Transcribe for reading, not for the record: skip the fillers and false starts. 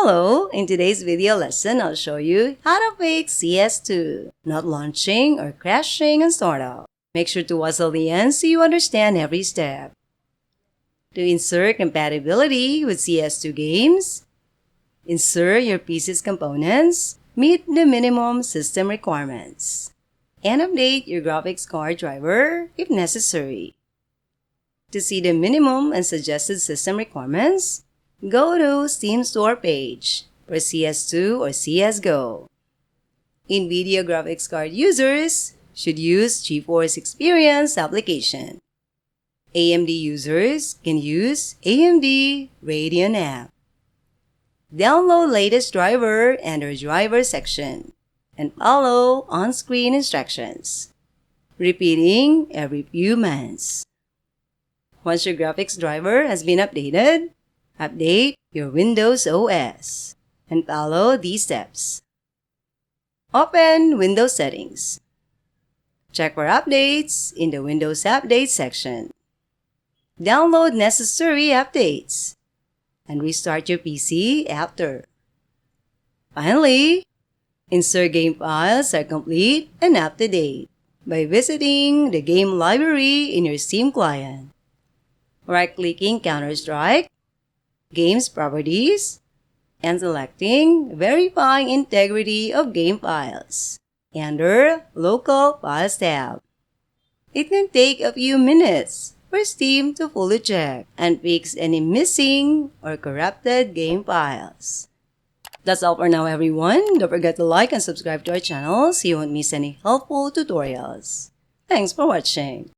Hello! In today's video lesson, I'll show you how to fix CS2, not launching or crashing on startup. Make sure to watch till the end so you understand every step. To insert compatibility with CS2 games, insert your PC's components, meet the minimum system requirements, and update your graphics card driver if necessary. To see the minimum and suggested system requirements, go to Steam Store page for CS2 or CSGO. NVIDIA graphics card users should use GeForce Experience application. AMD users can use AMD Radeon app. Download latest driver under driver section and follow on-screen instructions, repeating every few months. Once your graphics driver has been updated, update your Windows OS and follow these steps. Open Windows Settings. Check for updates in the Windows Update section. Download necessary updates and restart your PC after. Finally, insert game files are complete and up to date by visiting the game library in your Steam client. Right-clicking Counter-Strike, Games Properties, and selecting Verifying Integrity of Game Files under Local Files tab. It can take a few minutes for Steam to fully check and fix any missing or corrupted game files. That's all for now, everyone. Don't forget to like and subscribe to our channel so you won't miss any helpful tutorials. Thanks for watching.